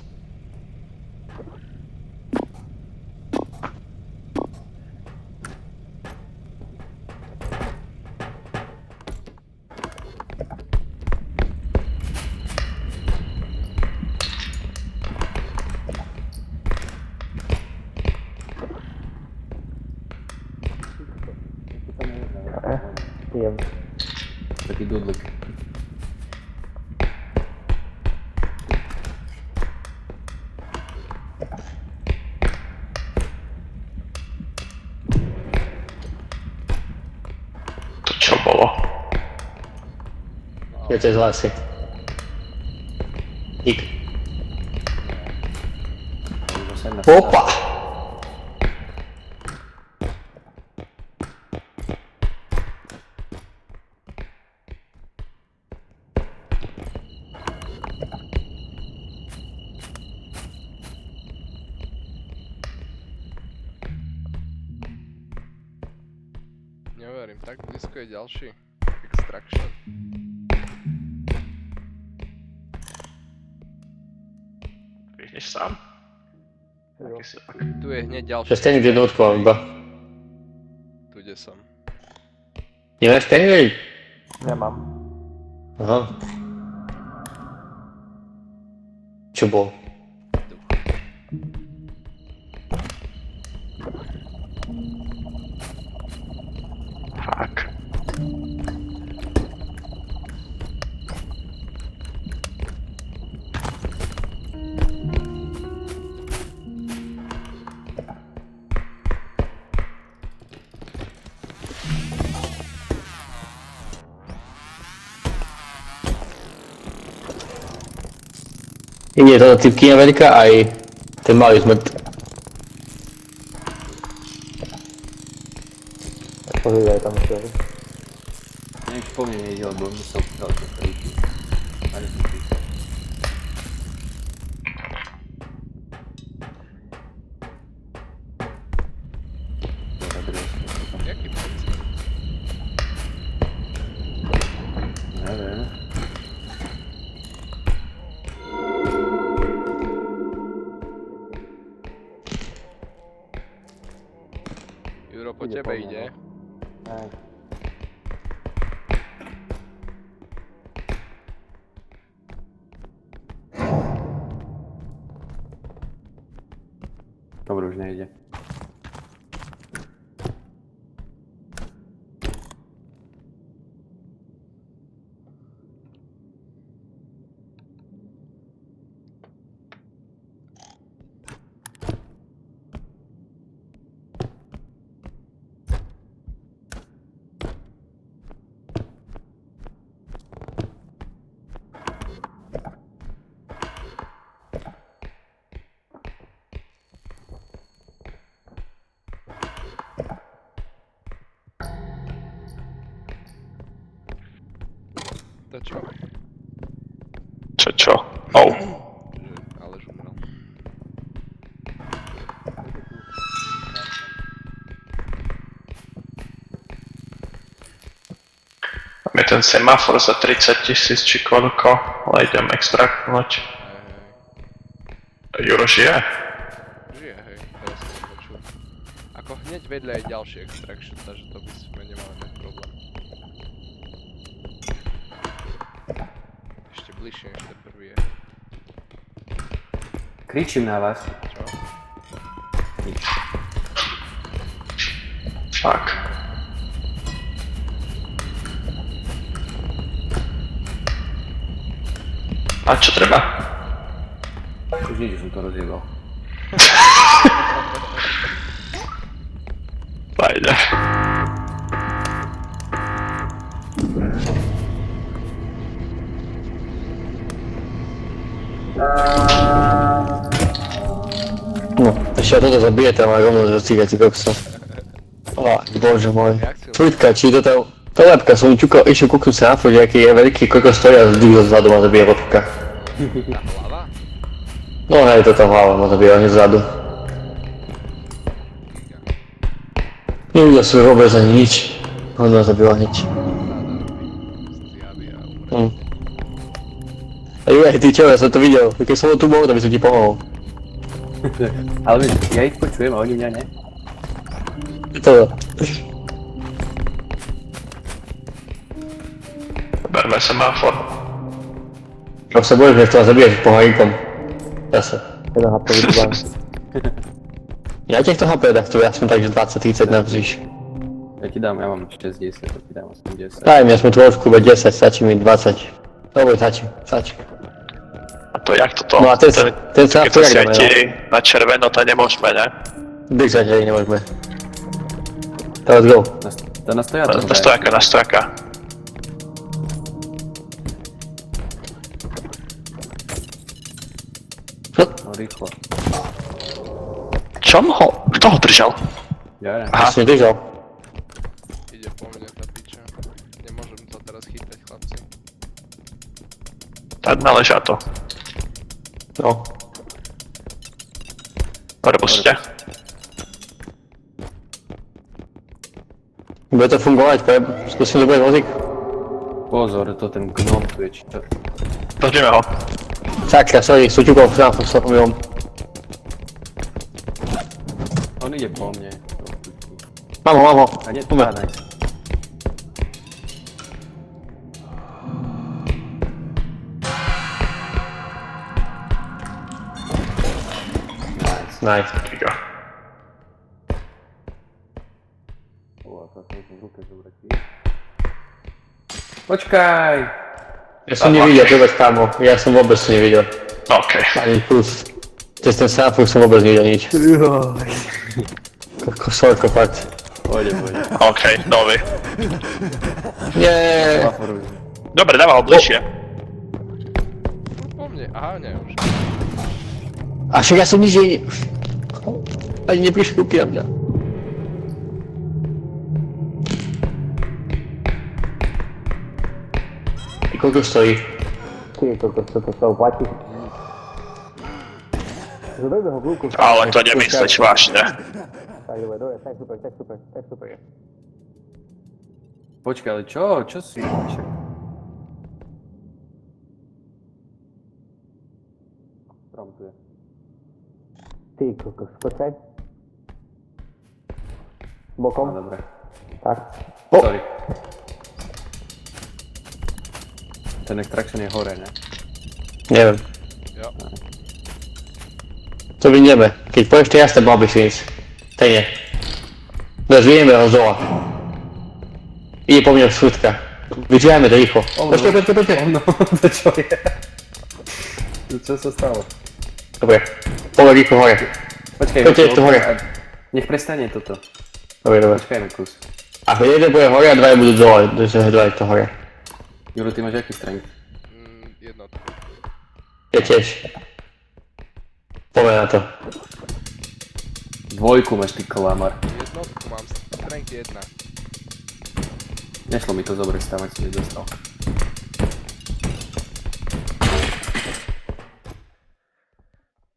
Jem. Taký dudlik. To čo bolo? Je to zlé si. Dík. Opa! Neverím, tak blízko je ďalší. Extraction. Vyhneš sám? Aký si pak? Tu je hneď ďalší. Že stejný jednotku mám iba. Tu, kde som. Nemáš stejný? Nemám. Aha. Čo bol? Fuck. Ide táto typkyňa veľká aj ten malý zmrt. Pozrieť tam ešte. Nič po mne nejde, lebo my som dal to príky. Ale som príky. Jaký procent? Neviem. Juro, po tebe ide. Tak. Dobre, už nejde. To čo? Čo? Oh. Ale už umrel. Tam je ten semafor za 30 000 či koľko, ale idem extraktnúť. Hej. Juro žije? Žije, hej, teraz som to počul. Ako hneď vedľa je ďalší extraction, takže to by sme nemali mať problém. Ešte bližšie než ten prvý je. Kričím na vás. Čo? Tak. A čo treba? Už nič, som to rozjebal. Fajne. No, ešte toto zabijete, ale rovno zacígate kokso. Bože môj. Flitka, či to lepka, som čukal, išiel kúknúť sa na furt, aký je veľký kokos stojí a vždy ho zadu ma zabije lepka. Tá hlava? No hej, toto hlava ma zabije, hneď zadu. Nevidel som vôbec ani nič. On ma zabila hneď. Zjavy a umre. A Juraj, ty čo, ja som to videl. Keď som ho tu bol, tak by som ti pomohol. Ale ja ich počujem a oni mňa ne. Toto. Berme semafor. Ak sa bojíš, že to zabiješ pohárikom. Zase. 1 HP vytváram. Ja ti to HP dám, ja som tak, že 20-30 navzíš. Ja ti dám, ja mám 6-10, to ti dám 8-10. Daj mi aspoň trošku, iba 10, stačí mi 20. Dobre, stačí. A to jak toto? No a ten sa keď to jak dáme, svieti na červeno, to nemôžeme, ne? Držať, hej, nemôžeme. Let's go. To na stojaka. Na stojaka. No rýchlo. Kto ho držal? Ja. Ja som držal. Ide po mne tá piča. Nemôžem to teraz chytať, chlapci. Tak naležá to. No. Prepusťte. Bude to fungovať, skúsim dobrý vozík. Pozor, to ten gnom tu je, či čo? Držíme ho. Sakra, sorry, súťukov sám som sa pomýlom. On ide po mne. Mám ho. A nie, Poďme. nice. Nice. Tiga. Počkaj! Ja som nevidel vôbec kámo, ja som vôbec nevidel. OK. Ani plus. Cez ten sáfur som vôbec nevidel nič. Sorko, fakt. Pôjde. OK, nový. Nie. Dobre, dáva ho bližšie. Po mne, aha, nie už. A však ja som nič ani neprišiel na mňa. I koľko stojí? Ty, koľko sa to stalo platí? Ale to nemyslíš vážne. Tak dobre, tak super je. Počkaj, ale čo? Čo si? Strom tu je. Ty, koľko, skočaj. No Bokom? dobre. Tak. Sorry. Ten extraction je hore, ne? Neviem. Jo. To vyjdeme. Keď poješ tie jasné baby fins. Tej nie. Zvieme ho z dola. Ide po mne šutka. Vyžiajme to rýchlo. Počkaj. No, to čo je? To čo sa stalo? Dobre. Poďme rýchlo hore. Počkaj, Poďte tu hore. Nech prestane toto. Dobre. Počkajme kus. A jeden bude hore a dvaja budú dole. Dvaja to hore. Juro, ty máš aký strength? Jednotku. Ja tiež. Poďme na to. Dvojku máš, ty klamar. Jednotku mám, strength 1. Nešlo mi to dobre stávať, si nedostal.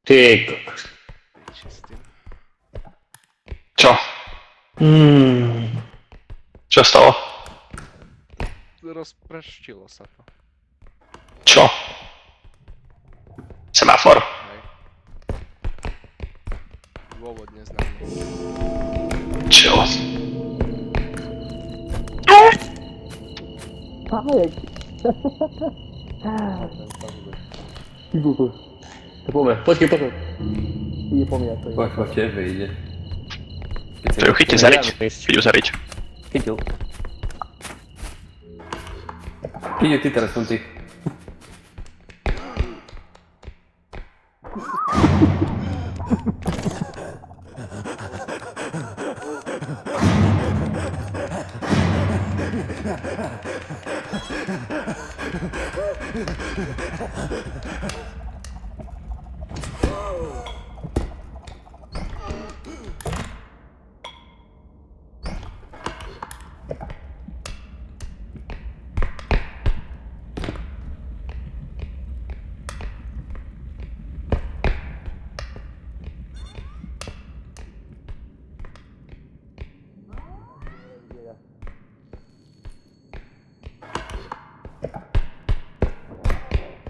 Ty kokos. Čistý. Čo? Čo stalo? Rozpraštilo sa to. Čo? Semafor. Hej. dôvod neznámy. Čo? Poďme, počkej. Ide po mňa, to je. Poď po tebe ide. To ju chyťte zariť. Chyť ju zariť. Chytil. Ide ty teraz, som ty.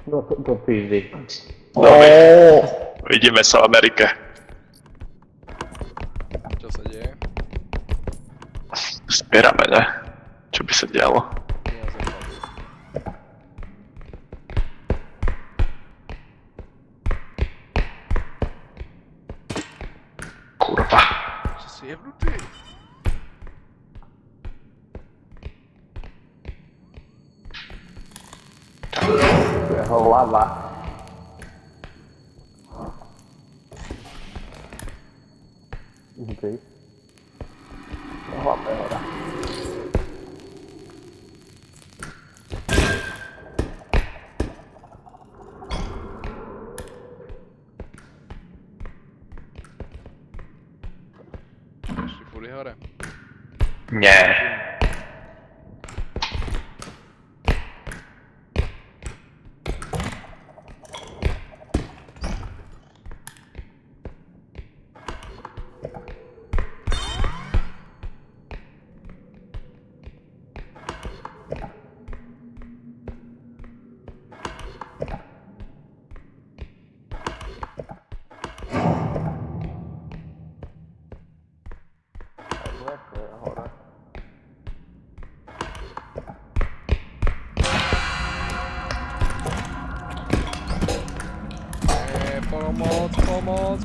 No to pizdy. Vidíme sa v Amerike. Čo sa deje? Zbierame, ne? Čo by sa dialo? Ja základu. Kurva. Čo si jebnutý? Jeho hlava. Okej. Hlava je hora. Ešte furt je hore. Nie. To je hora. Pomoc.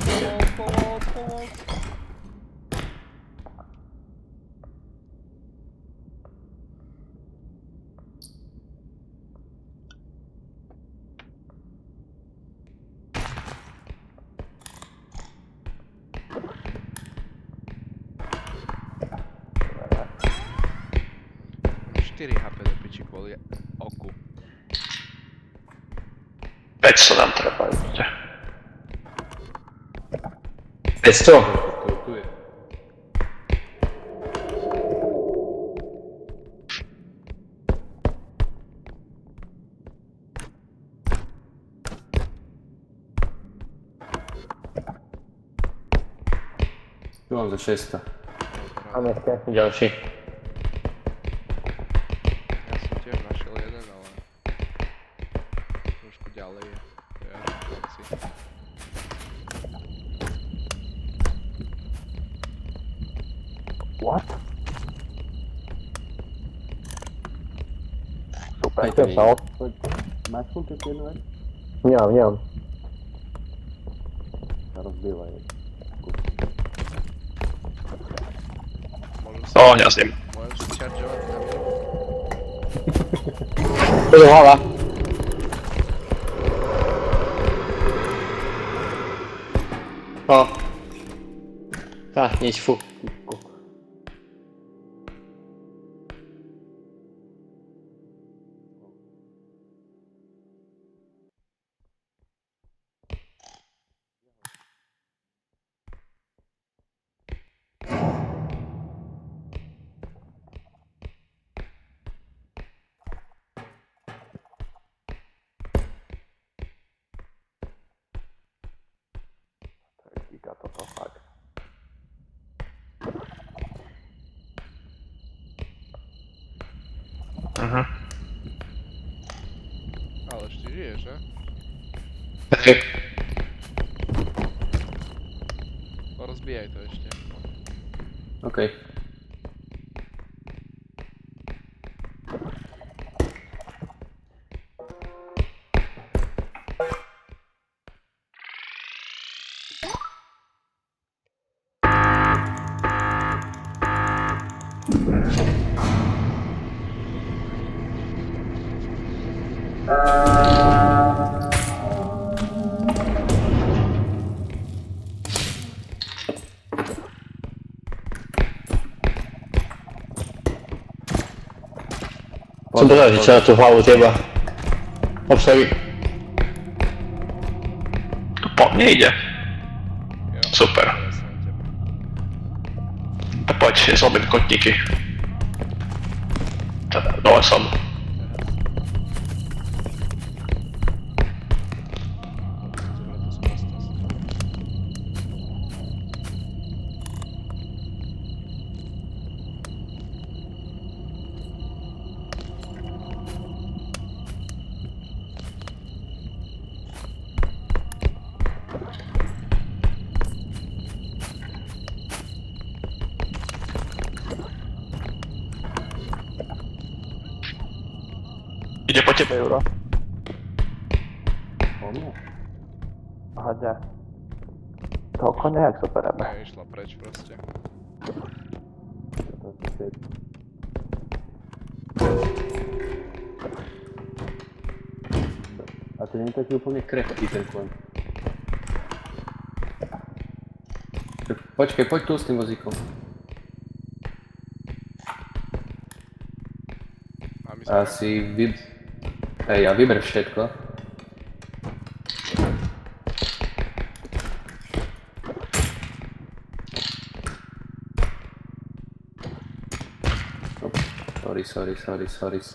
Čtyri HP do piči kvôli oku. 500 nám treba ešte. 500? Tu je. Tu mám za 600. Mám ešte. Ďalší. Ja som tiež našiel jeden, ale trošku ďalej je. To je až na konci. What? Super. Hej, To to je nie. sa odpoď. Máš furt ešte jednu vec? Nemám. Sa rozbila je. Môžem si, Ohňa s ním. môžem si čaržovať na mňa. To je hlava. No. Nič, fú. Giga toto fakt. Mhm. Ale ešte žiješ, ne? Zabíjaj to ešte. OK. Som povedal, že čo na tú hlavu teba. Obstaví. To po mne ide. Jo. Super. Teraz na teba. Tak poď, zlomím kotníky. Teda, dole som. Zobrať to sprostosť. Ide po tebe. Euro. O nie. Aha, kde? Toho konia jak zobereme. Ne, išla preč proste. A to nie je taký úplne krehký ten koň. Počkej, poď tu s tým vozíkom. Mám ísť Asi Hej, a vyber všetko.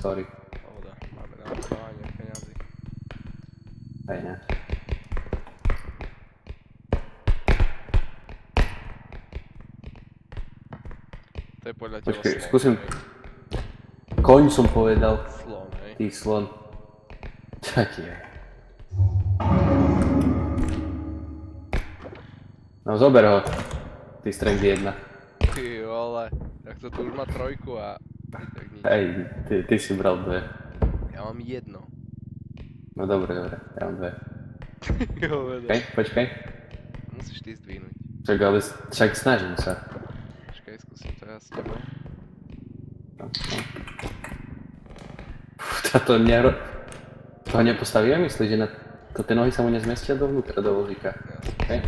Sorry. Pohoda, máme na odsávanie peňazí. Hej, ne. To je podľa teba Počkej, slon. skúsim. hej? Koň som povedal. Slon, hej. Ty slon. Čo ti je? No zober ho. Ty strength 1. Ty vole, tak to tu už má trojku a... Tak nič. Hej, ty si bral 2. Ja mám jedno. No dobre, ja mám 2. Jo, veď. Počkaj. Musíš ty zdvihnúť. Však snažím sa. Počkaj, skúsim to ja s tebou. Táto toho nepostavíme, myslíš, že to tie nohy sa mu nezmestia dovnútra do vozíka? Okay.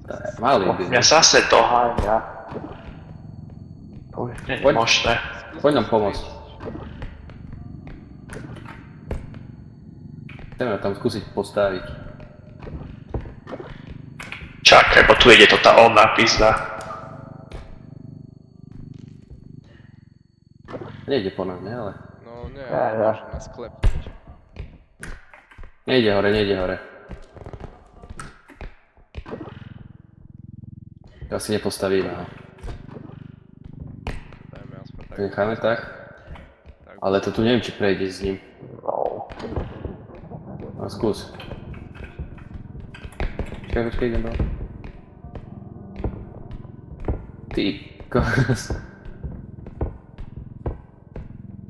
To je malý Mňa biznes. zase to Háňa. To už nie je možné. Poď nám pomôcť. Chceme ho tam skúsiť postaviť. Čakaj, bo tu ide to tá ona pizda. Nejde po nás, ne, ale... No nie, Ja. môže nás klepnúť. Nejde hore. To asi nepostavíme, no. Dajme aspoň tak. To necháme tak. Tak. Ale to tu neviem, či prejde s ním. No. No skús. Počkaj, idem dole. Ty kokos.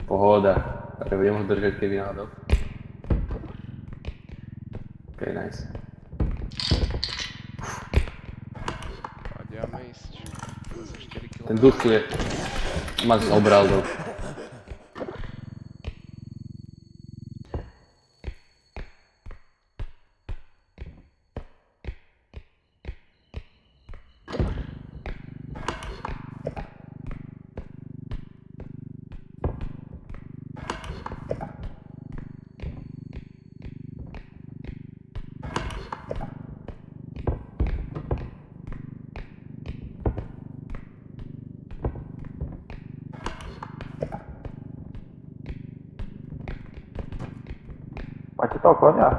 Pohoda. Ale budem ho držať, keby náhodou. Ok, nice. Ideme ísť. Zase 4 km. Ten duch tu je... Ma zobral do... Máte toho konia?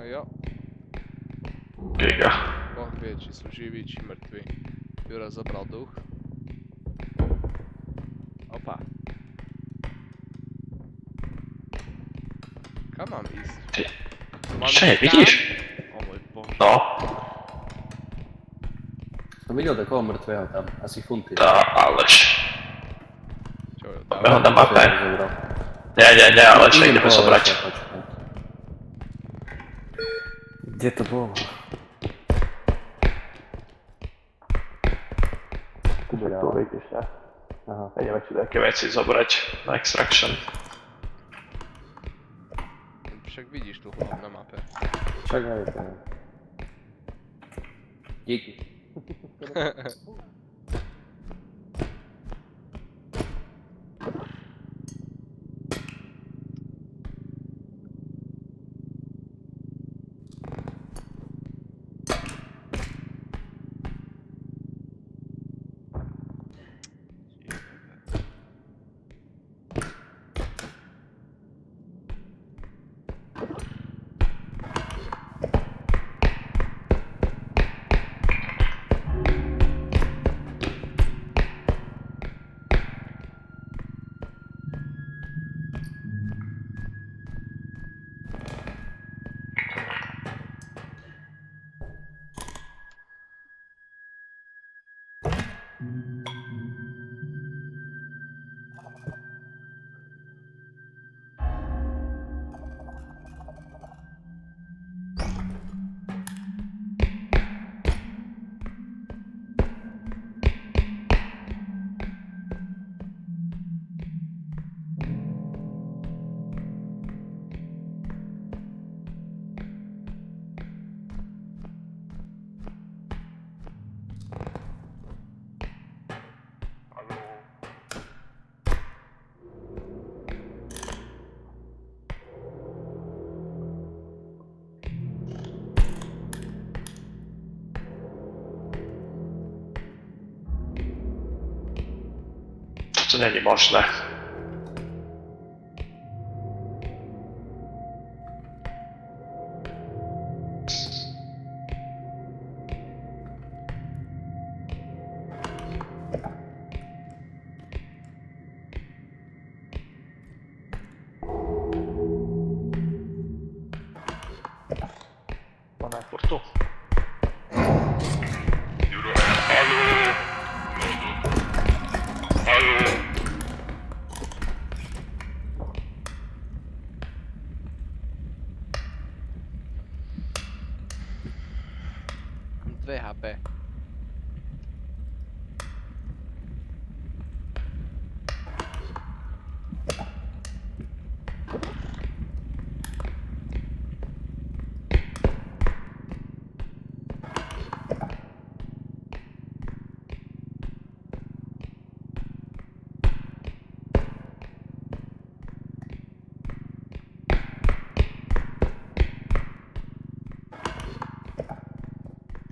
Jo, Giga. Boh vie, či sú živí, či mŕtvi. Jura zobral duch. Opa. Kam mám ísť? Ty, Mám čo je, ísť vidíš? tam? O môj boh. No. Som videl takého mŕtvého tam, asi funty. Tá, Aleš. Čo, Máme ho na dávaj. mape. Nie, Aleš, ideme zobrať. Kde to bolo? Tu vieš, ne? Aha. Ideme si Také veci zobrať na extraction. Však vidíš tu hlavne na mape. Však aj to. Díky. To není možné. Máme furt tu. Juro, haló! Haló! Mám 2 HP.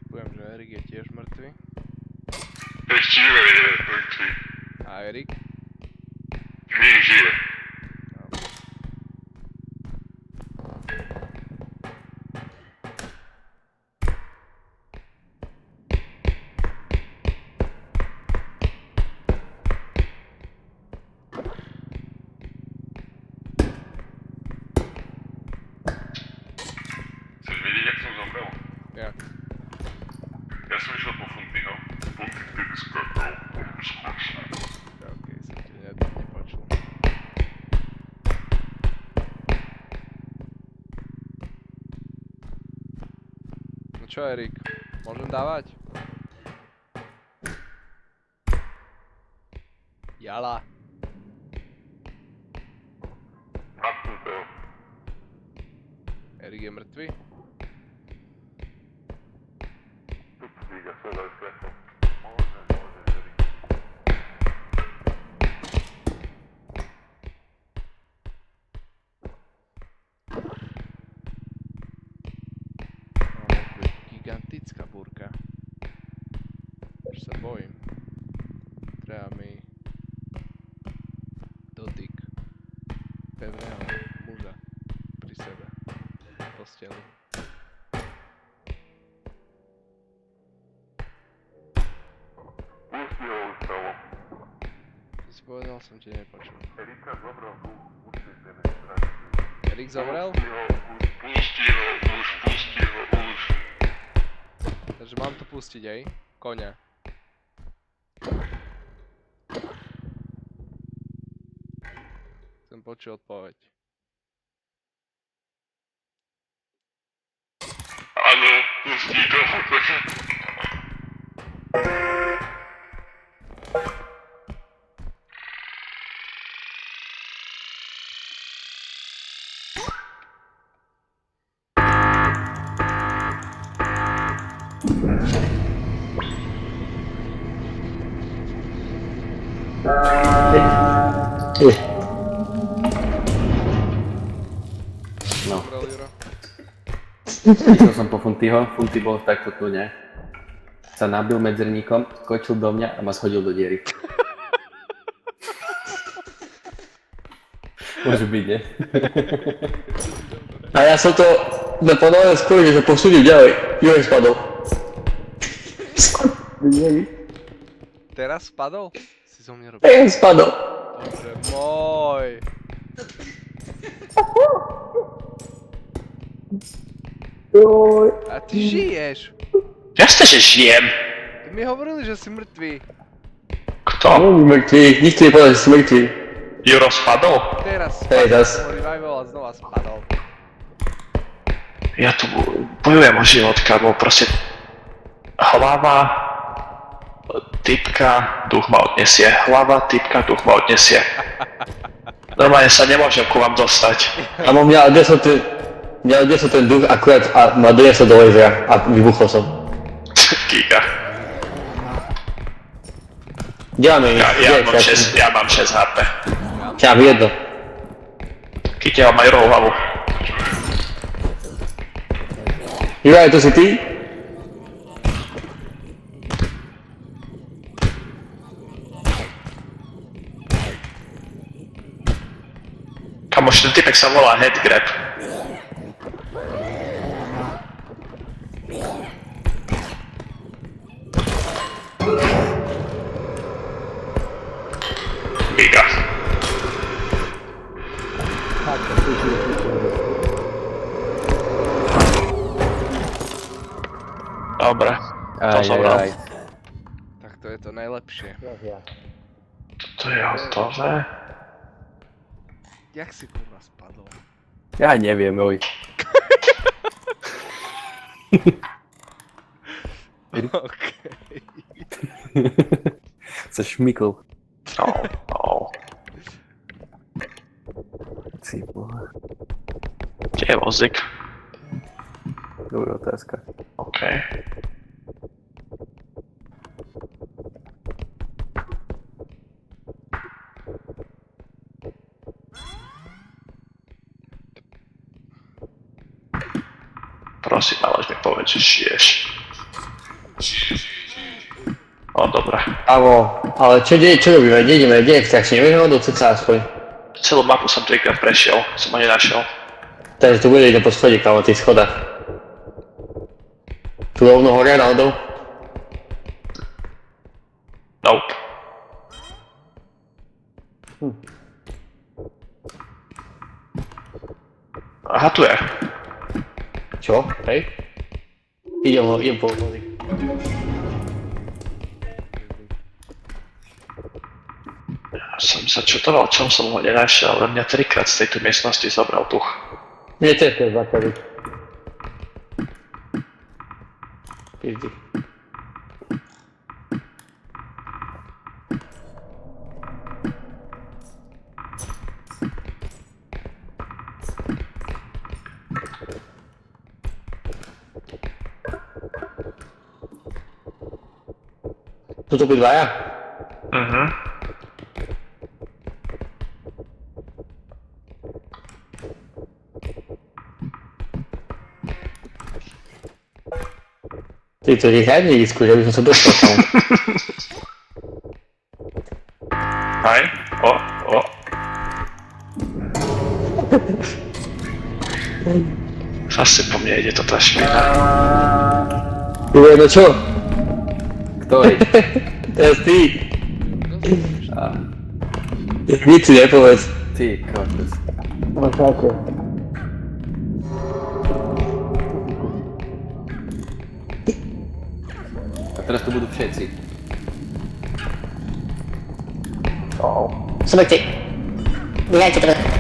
Poviem, že Erik je tiež mŕtvy. Ešte Juro je mŕtvy. A Erik? Nie žije. Chceš vedieť, jak som zomrel? Jak? Ja som išiel po Funtyho. Funty vtedy skákal. Skočil. Okej, som ti nepočul. No čo Erik? Môžem dávať? Jala. Hapnú to. Erik je mŕtvy? Ja sa daj svetlo. Môže, Erik. No, je gigantická búrka. Už sa bojím. Treba mi dotyk pevného muža pri sebe. V posteli. Pusti ho už stalo. Čo si povedal, som ti nepočul. Erika zobral tu určite ten extrakciu. Erik zomrel? Pusti ho už. Takže mám to pustiť, hej? Koňa. Chcem počuť odpoveď. Áno, pustí to. No, Dobre, Liro. išiel som po Funtyho, Funty bol takto tu, ne? Sa nabil medzerníkom, skočil do mňa a ma schodil do diery. Môže byť, ne? A ja som to naplánoval skôr, že sa posúdim ďalej. Jurek spadol. Teraz spadol? Si zo mňa robil. Spadol. Bože môj. A ty žiješ? Jasne, že žijem. Ty mi hovorili, že si mŕtvý. Kto? Není mŕtvý, nikto nepovedal, že si mŕtvý. Juro spadol? Teraz Hej, spadol zas. som revival a znova spadol. Ja tu bojujem o život, kámo, proste hlava, typka, duch ma odnesie. Hlava, typka, duch ma odnesie. Normálne sa nemôžem ku vám dostať. A mňa odnesol ten duch akurát a ma doniesol do lasera a vybuchol som. Giga. Kde máme ich? Ja mám 6 HP. Ja mám jedno. Kytia mám aj rohu hlavu. Juraj, to si ty? Kamoš, ten typek sa volá Headgrab. Giga. Dobre, to zobral. Tak to je to najlepšie. To je hotové. Jak si kurva spadol? Ja neviem, oj. Okej. Sa šmykol. No. Si boha. Kde je vozík? Dobrá otázka. OK. Prosím, ale mi povedz, že žiješ. O, dobre. Avo, ale čo robíme? Kde ideme? Kde je extraction? Nevieš hodou ceca aspoň. Celú mapu som 3-krát prešiel, som ho nenašiel. Takže tu bude ide po schodík, kámo, tých schodách. Tu rovno hore náhodou? Nope. Aha, tu je. Čo? Hej? Idem po vozík. Ja som sa čutoval, čom som ho nenašiel, ale mňa 3-krát z tejto miestnosti zobral duch. Nie, to je základy. Pizdi. Sú to dvaja? Ty to riadne risku, že by som sa dostal tam. Hej, o. Zase po mne ide to tá špina. Jure, no čo? Ktorý? Teraz ty. A, Nic si nepovedz. ty, kokos. No také. A teraz tu budú všetci. Smrti. Dajte to.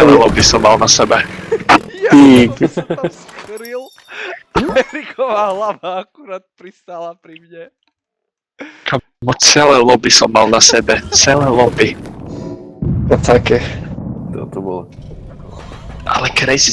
Celé lobby som mal na sebe. Ty, Som tam skryl. Eriková hlava akurát pristála pri mne. Kamo, celé lobby som mal na sebe. Celé lobby. to také. To bolo. Ale Crazy